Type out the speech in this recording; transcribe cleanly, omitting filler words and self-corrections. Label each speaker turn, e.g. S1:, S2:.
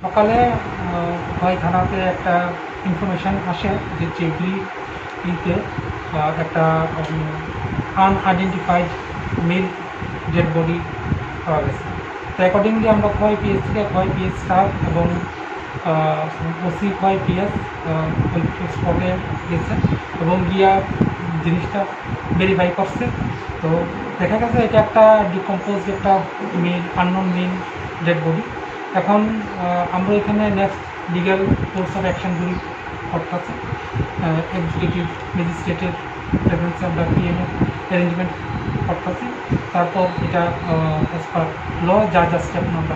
S1: সকালে হয় থানাতে একটা ইনফরমেশান আসে যে চেগড়িতে একটা আনআইডেন্টিফাইড মেল ডেড বডি পাওয়া গেছে। তো অ্যাকর্ডিংলি আমরা খোয়াই পিএস থেকে খোয়াই পিএস স্টাফ এবং ওসি খোয়াই পিএস ওই স্পটে গেছে এবং গিয়া জিনিসটা ভেরিফাই করছে। তো দেখা গেছে এটা একটা ডিকম্পোজ একটা আননোন মেল ডেড বডি। এখন আমরা এখানে নেক্সট লিগ্যাল কোর্স অফ অ্যাকশনগুলি করতেছে এক্সিকিউটিভ ম্যাজিস্ট্রেটের প্রেজেন্সে আমরা পিএমের অ্যারেঞ্জমেন্ট করতেছি। তারপর এটা অ্যাজ পার ল যা যা স্টেপ আমরা